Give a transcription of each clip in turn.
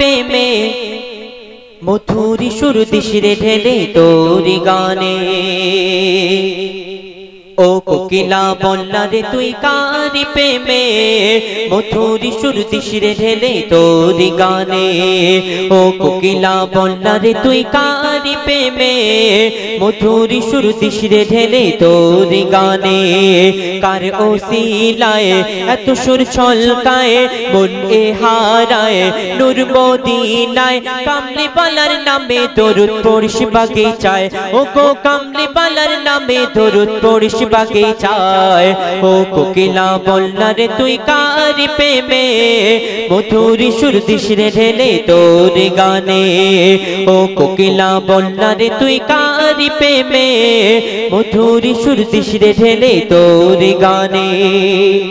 প্রেমে মধুরি সুর দিশরে ঢেলে তোরি গানে ও কোকিলা বললা রে তুই কারি প্রেমে মধুরি সুর দিশরে ঢেলে তোরি গানে ও কোকিলা বললা রে তুই কারি প্রেমে মধুরি সুর দিশরে ঢেলে তোরি গানে কার ওসিলায় এত সুর ছলকায় মন এ হারায় নূর মদিনায় কামলি বালার নামে দরুদ পড়িস বাগিচায় ও গো কামলি বালার নামে দরুদ পড়িস বাগিচায় ও কোকিলা বললা রে তুই কারি প্রেমে মধুরি সুর দিশরে ঢেলে তোরি গানে ও কোকিলা বললা রে তুই কারি প্রেমে মধুরি সুর দিশরে ঢেলে তোরি গানে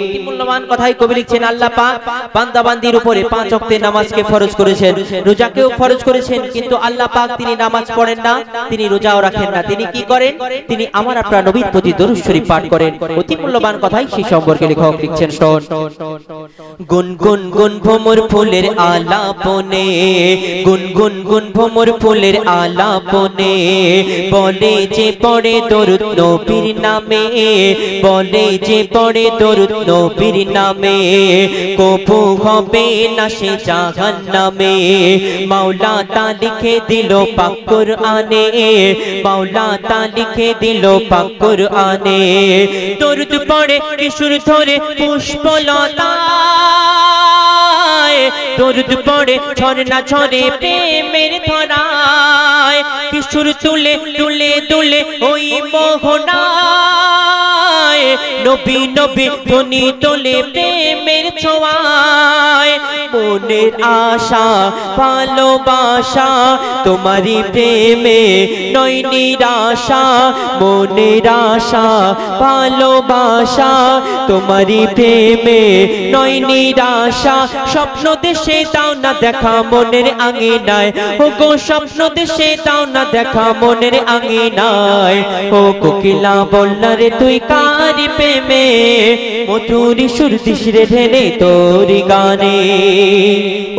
অতি মূল্যবান কথাই কবি লিখছেন আল্লাহ পাক বান্দা বান্দির উপরে 5 ওয়াক্তের নামাজকে ফরজ করেছেন রোজাকেও ফরজ করেছেন কিন্তু আল্লাহ পাক তিনি নামাজ পড়েন না তিনি রোজাও রাখেন না তিনি কি করেন তিনি আমার আপনার নবীর প্রতি দরুদ শরীফ পাঠ করেন অতি মূল্যবান কথাই সেই সম্পর্কে লেখক লিখছেন শোন গুনগুন গুন ভ্রমর ফুলের আলাপনে গুনগুন গুন ভ্রমর ফুলের আলাপনে বলে যে পড়ে দরুদ নবীর নামে বলে যে পড়ে দরুদ নবীর নামে কবু হবে না সে জাহান্নামে মাওলা তা লিখে দিল পাক কুরআনে মাওলা তা লিখে দিল পাক কুরআনে দরুদ পড়ে কিশোর ধরে পুষ্পলতায় দরুদ পড়ে ঝরনা ঝরে প্রেমের ধরায় কিশোর তুলে তুলে তুলে ওই মোহনায় নবী নবী ধ্বনি তোলে প্রেমের ছোঁয়ায় মনের আশা ভালোবাসা তোমারই প্রেমে নয় নিরাশা মনের আশা ভালোবাসা তোমারই প্রেমে নয় নিরাশা স্বপ্ন দেশে তাও না দেখা মনের আঙিনায় ও গো স্বপ্ন দেশে তাও না দেখা মনের আঙিনায় ও কোকিলা বললা রে তুই কারি প্রেমে মধুরি সুর দিশরে ঢেলে তোরি গানে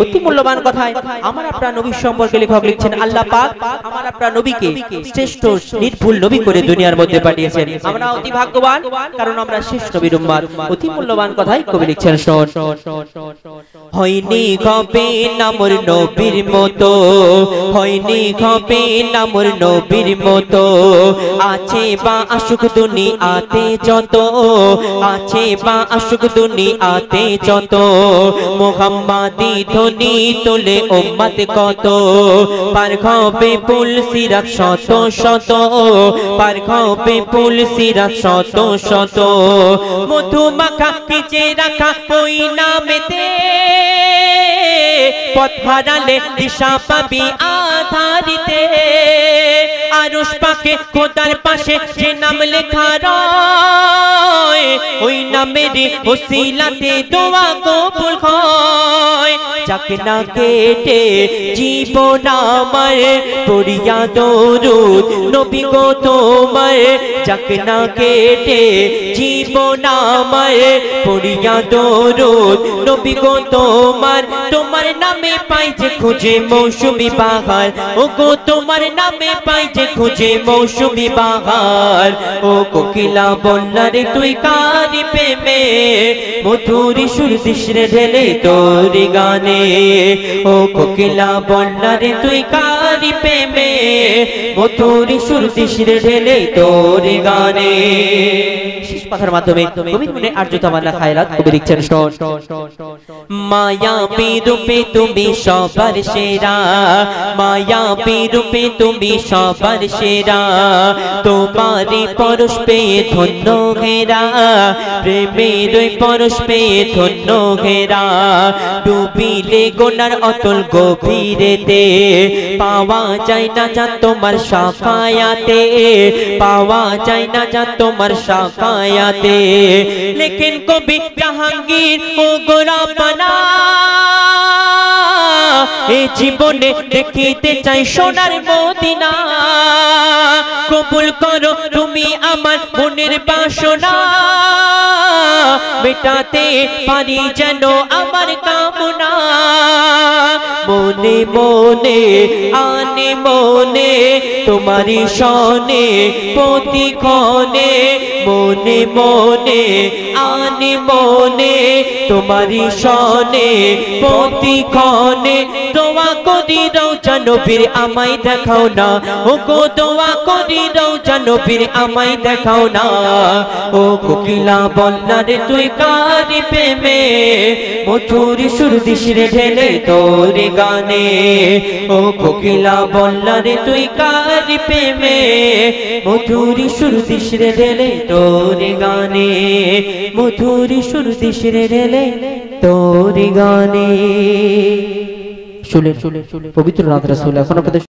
অতি মূল্যবান কথায় আমার আপনার নবী সম্পর্কে লেখক লিখছেন আল্লাহ পাক আমার আপনার নবীকে শ্রেষ্ঠ নির্ভুল নবী করে দুনিয়ার মধ্যে পাঠিয়েছেন আমরা অতি ভাগ্যবান কারণ আমরা শেষ নবীর উম্মত অতি মূল্যবান কথাই কবি লিখছেন শোন হয়নি হবে না মোর নবীর মতো হয়নি হবে না মোর নবীর মতো আছে বা আশুক দুনিয়াতে যত আছে বা আশুক দুনিয়াতে যত মুহাম্মাদি ধ্বনি তোলে উম্মত কত পার হবে পুল সিরাত শত শত পার হবে পুল সিরাত শত শত মধু মাখা পিছে রাখা ওই নামেতে পথ হারালে দিশা পাবি আধারিতে আরশ পাকে খোদার পাশে যে নাম লেখা রয় ওই নামের ওসিলাতে দোয়া কবুল হয় যাকে না কেটে জীবন আমার পড়িয়া দরুদ নবী গো তোমার যাকে না কেটে জীবন আমার পড়িয়া দরুদ নবী গো তোমার তোমার নামে পাই যে খুঁজে মৌসুমি বাহার ও গো তোমার নামে পাই যে খুঁজে মৌসুমি বাহার ও কোকিলা বললা রে তুই কারি প্রেমে মধুরি সুর দিশরে ঢেলে তোরি গানে ও কোকিলা বললা রে তুই কারি প্রেমে মধুরি সুর দিশরে ঢেলে তোরি গানে শেষ কথার মাধ্যমে কবি মনে আরজু তামান্না খায়রাত কবি লিখছেন শোন মায়াবী রূপে তুমি সবার সেরা মায়াবী রূপে তুমি সবার সেরা তোমারই পরশ পেয়ে ধন্য ঘেরা প্রেমের ওই পরশ পেয়ে ধন্য ঘেরা ডুবিলে গোনার অতল গভীরেতে পাওয়া যায় না যা তোমার শাফায়াতে পাওয়া যায় না যা তোমার শাফায়াতে লেকিন কবি জাহাঙ্গীর ও গোরাপানা এই জীবনে দেখিতে চাই সোনার মদিনা কবুল করো তুমি আমার মনের বাসনা মেটাতে পারি যেন আমার কামনা মনে মনে আনে মনে তোমারি শনে প্রতিক্ষণে মনে মনে আনে মনে তোমারি শনে প্রতিক্ষণে দোয়া করি রওজা নবীর আমায় দেখাও না ও গো দোয়া করি রওজা নবীর আমায় দেখাও না ও কোকিলা বলনা রে তুই কার প্রেমে মধুর সুর দিস রে ঢেলে তোর গানে ও কোকিলা বলনা রে তুই কার প্রেমে মধুর সুর দিস রে ঢেলে তোর গানে মধুর সুর দিস রে ঢেলে তোর গানে শুনে পবিত্র রাত রাসূল এখন আপনাদের